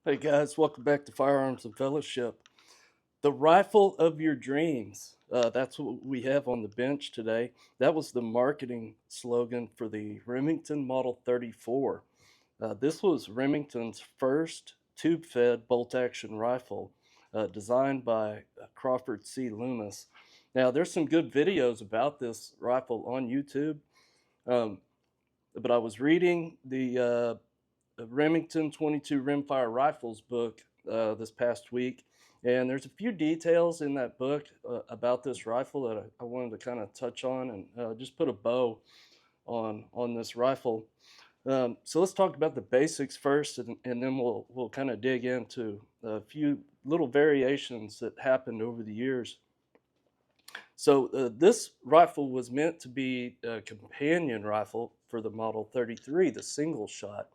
Hey guys, welcome back to Firearms and Fellowship. The rifle of your dreams. That's what we have on the bench today. That was the marketing slogan for the Remington Model 34. This was Remington's first tube-fed bolt-action rifle, designed by Crawford C. Loomis. Now, there's some good videos about this rifle on YouTube, um, but I was reading the Remington 22 Rimfire Rifles book this past week, and there's a few details in that book about this rifle that I wanted to kind of touch on and just put a bow on this rifle. So let's talk about the basics first, and then we'll kind of dig into a few little variations that happened over the years. So this rifle was meant to be a companion rifle for the Model 33, the single shot.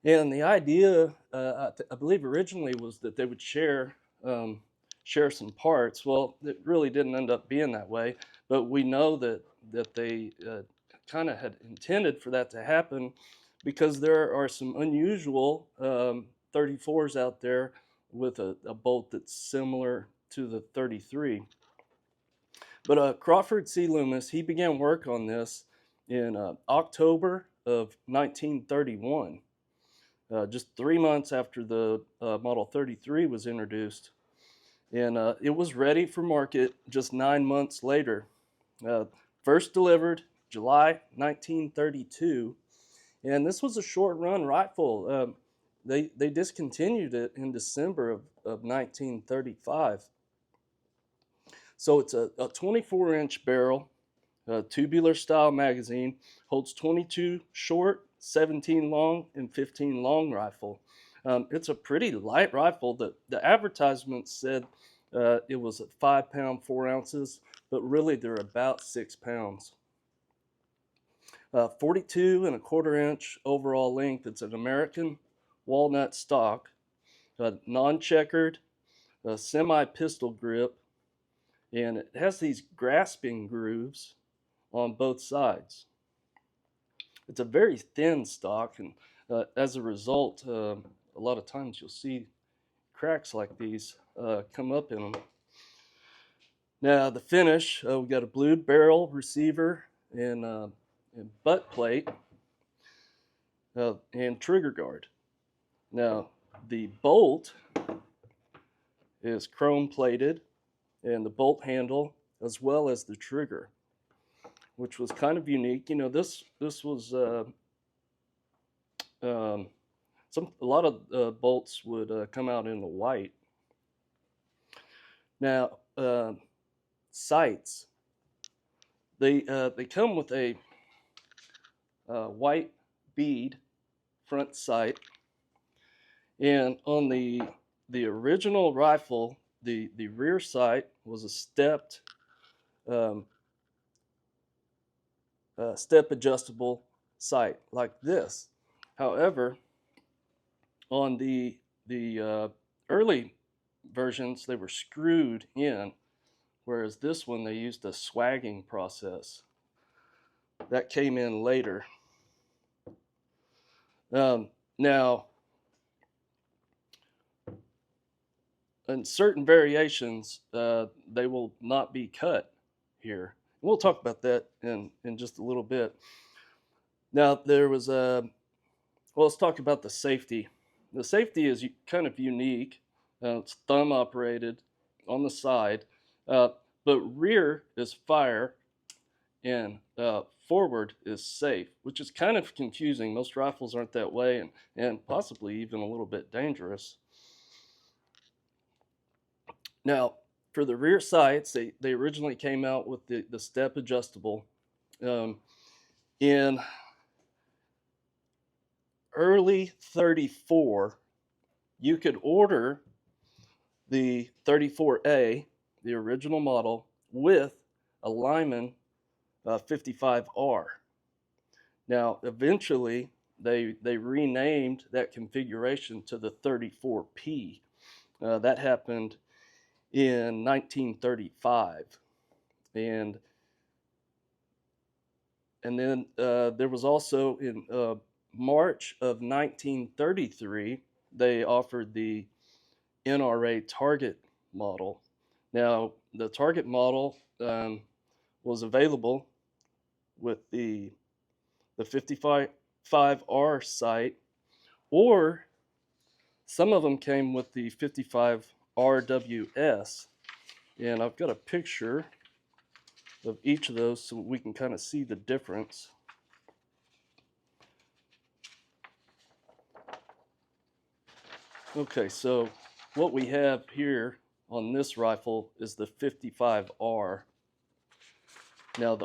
And the idea, I believe, originally was that they would share some parts. Well, it really didn't end up being that way, but we know that they kind of had intended for that to happen because there are some unusual 34s out there with a bolt that's similar to the 33. But Crawford C. Loomis, he began work on this in October of 1931. Just 3 months after the Model 33 was introduced. And it was ready for market just 9 months later. Uh, First delivered July 1932. And this was a short run rifle. They discontinued it in December of 1935. So it's a 24-inch barrel, tubular style magazine, holds 22 short, 17 long, and 15 long rifle. It's a pretty light rifle. The advertisement said it was at 5 pounds 4 ounces, but really they're about 6 pounds. 42 and a quarter inch overall length. It's an American walnut stock, non-checkered, semi-pistol grip, and it has these grasping grooves on both sides. It's a very thin stock, and as a result, a lot of times you'll see cracks like these come up in them. Now, the finish, we've got a blued barrel receiver and butt plate and trigger guard. Now, the bolt is chrome plated, and the bolt handle as well as the trigger, which was kind of unique. You know, this was a lot of bolts would come out in the white. Now, sights, they come with a white bead front sight, and on the original rifle, the rear sight was a um, step adjustable sight like this. However, on the early versions, they were screwed in, whereas this one they used a swagging process. That came in later. Now, in certain variations, they will not be cut here. We'll talk about that in just a little bit. Now, there was well, let's talk about the safety. The safety is kind of unique. It's thumb operated on the side, uh, but rear is fire and forward is safe, which is kind of confusing. Most rifles aren't that way, and possibly even a little bit dangerous. Now, for the rear sights, they originally came out with the step adjustable. In early 34, you could order the 34A, the original model, with a Lyman 55R. Now, eventually, they renamed that configuration to the 34P. That happened in 1935, and then there was also in March of 1933 they offered the NRA Target model. Now, the Target model was available with the 55R sight, or some of them came with the 55RWS. And I've got a picture of each of those so we can kind of see the difference. Okay, so what we have here on this rifle is the 55R. Now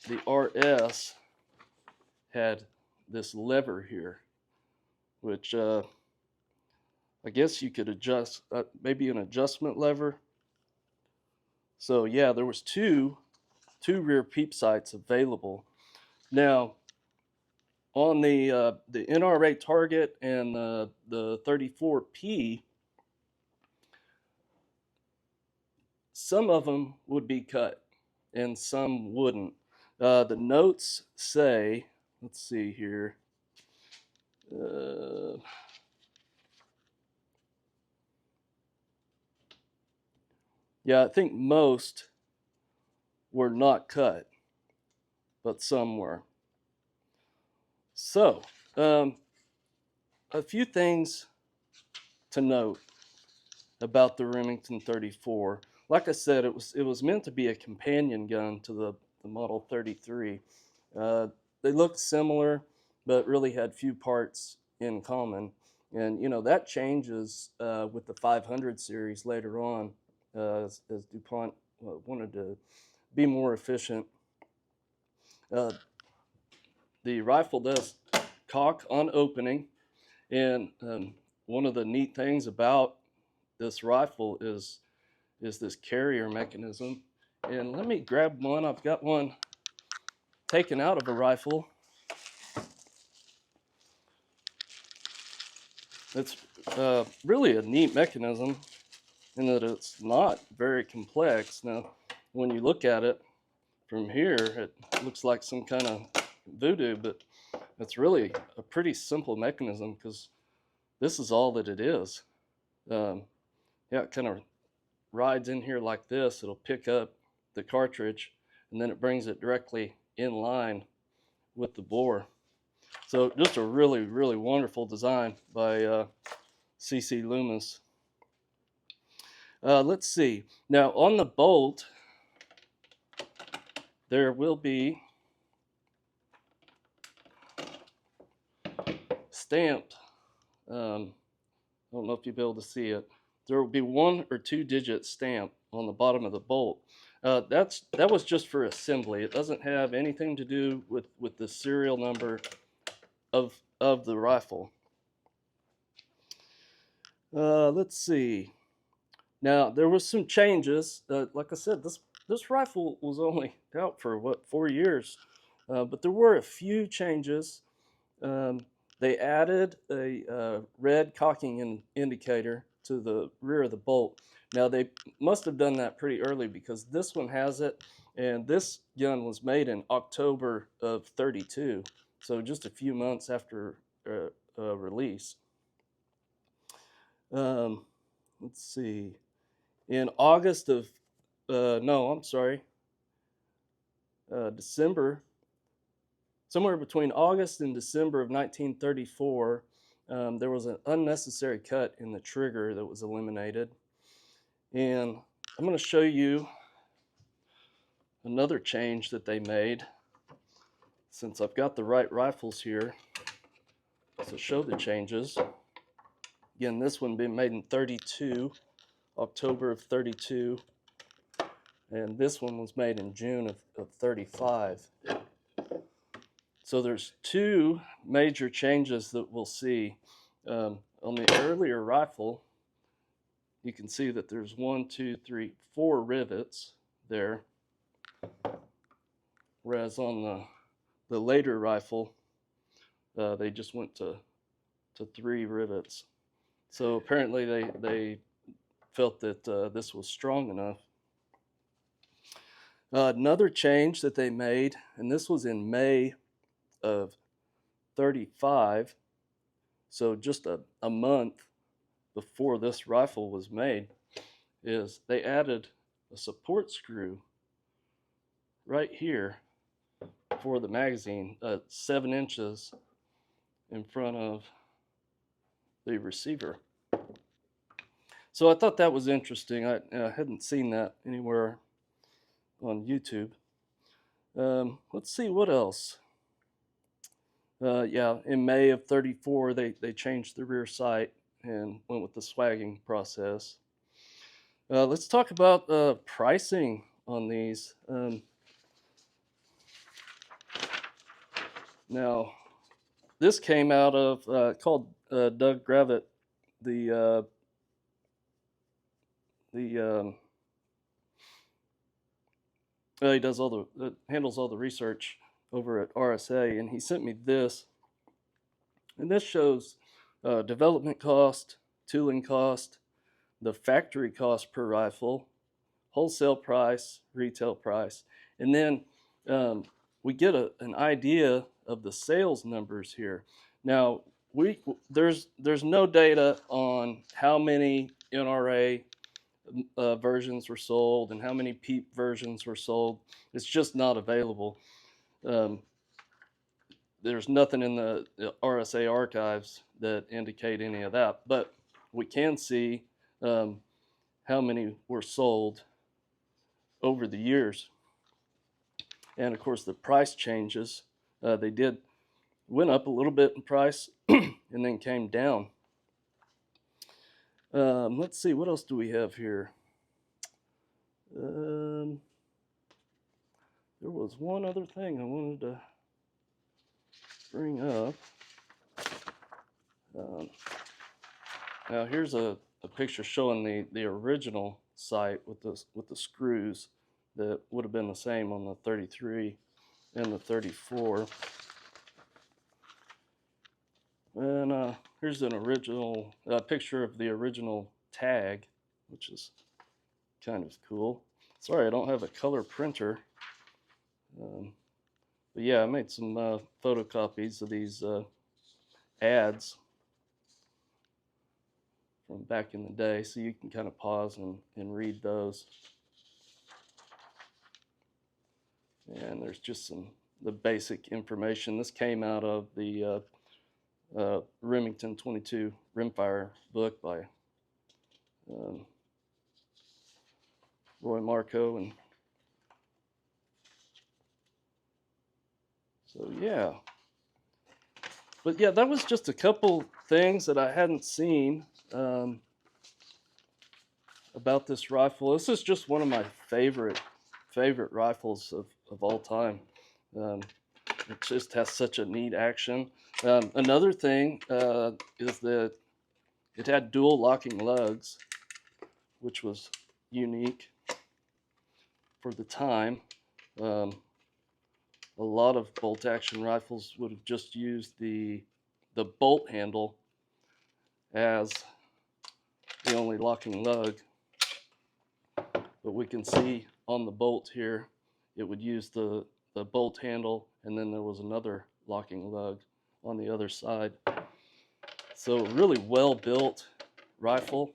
the RS had this lever here, which I guess you could adjust, maybe an adjustment lever. So yeah, there was two rear peep sights available. Now on the NRA Target and the 34P, some of them would be cut and some wouldn't. The notes say, let's see here. Yeah, I think most were not cut, but some were. So, a few things to note about the Remington 34. Like I said, it was meant to be a companion gun to the Model 33. They looked similar, but really had few parts in common. And you know that changes with the 500 series later on, as DuPont wanted to be more efficient. The rifle does cock on opening, and one of the neat things about this rifle is this carrier mechanism. And let me grab one. I've got one taken out of a rifle. It's really a neat mechanism in that it's not very complex. Now, when you look at it from here, it looks like some kind of voodoo, but it's really a pretty simple mechanism because this is all that it is. Yeah, it kind of rides in here like this. It'll pick up the cartridge and then it brings it directly in line with the bore. So just a really, really wonderful design by C.C. Loomis. Let's see. Now on the bolt, there will be stamped. I don't know if you'll be able to see it. There will be 1 or 2 digit stamp on the bottom of the bolt. That was just for assembly. It doesn't have anything to do with the serial number of the rifle. Let's see. Now there was some changes. Like I said, this rifle was only out for 4 years, but there were a few changes. They added a red cocking indicator to the rear of the bolt. Now they must have done that pretty early because this one has it, and this gun was made in October of '32, so just a few months after release. Let's see. In August of, no, I'm sorry, December, somewhere between August and December of 1934, there was an unnecessary cut in the trigger that was eliminated. And I'm going to show you another change that they made, since I've got the right rifles here to show the changes. Again, this one being made in '32, October of '32, and this one was made in June of '35. So there's 2 major changes that we'll see. On the earlier rifle, you can see that there's 1, 2, 3, 4 rivets there, whereas on the later rifle, they just went to 3 rivets. So apparently they felt that this was strong enough. Another change that they made, and this was in May of '35. So just a month before this rifle was made, is they added a support screw right here for the magazine, 7 inches in front of the receiver. So I thought that was interesting. I hadn't seen that anywhere on YouTube. Let's see what else. Yeah, in May of '34, they changed the rear sight and went with the swagging process. Let's talk about pricing on these. Now, this came out of called Doug Gravitt, the he does all the handles all the research over at RSA, and he sent me this, and this shows development cost, tooling cost, the factory cost per rifle, wholesale price, retail price, and then we get an idea of the sales numbers here. Now, there's no data on how many NRA versions were sold and how many PEEP versions were sold. It's just not available. Um, there's nothing in the RSA archives that indicate any of that, but we can see how many were sold over the years. And of course, the price changes. They went up a little bit in price and then came down. Let's see, what else do we have here? There was one other thing I wanted to bring up. Now here's a picture showing the original sight with the screws that would have been the same on the 33 and the 34. And here's an original picture of the original tag, which is kind of cool. Sorry, I don't have a color printer. But yeah, I made some photocopies of these ads from back in the day, so you can kind of pause and read those. And there's just the basic information. This came out of the Remington 22 rimfire book by Roy Marco. And so yeah, but yeah, that was just a couple things that I hadn't seen about this rifle. This is just one of my favorite rifles of all time. It just has such a neat action. Another thing is that it had dual locking lugs, which was unique for the time. A lot of bolt action rifles would have just used the bolt handle as the only locking lug. But we can see on the bolt here, it would use the bolt handle, and then there was another locking lug on the other side. So really well built rifle,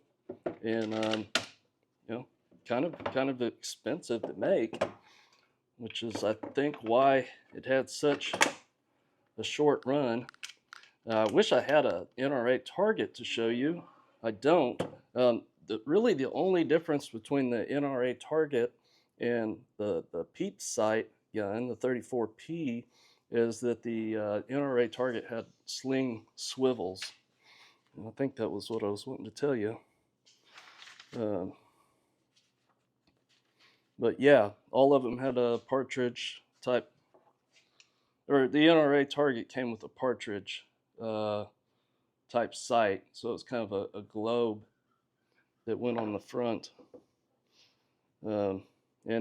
and you know, kind of expensive to make, which is I think why it had such a short run. I wish I had a NRA target to show you. I don't. Really the only difference between the NRA target and the PEEP sight gun, the 34P, is that the NRA target had sling swivels. And I think that was what I was wanting to tell you. But yeah, all of them had a partridge type, or the NRA target came with a partridge type sight, so it was kind of a globe that went on the front. And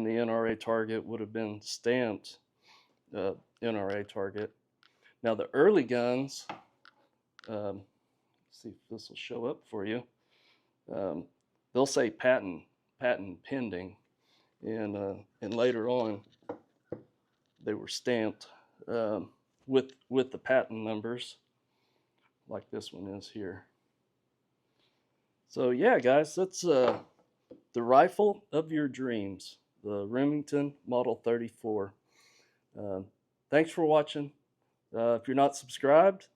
the NRA target would have been stamped NRA target. Now the early guns, see if this will show up for you. They'll say patent pending, and later on they were stamped with the patent numbers. like this one is here. So yeah, guys, that's the rifle of your dreams, the Remington Model 34. Um, Thanks for watching. If you're not subscribed,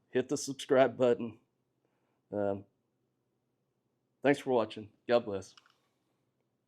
hit the subscribe button. Um, Thanks for watching. God bless.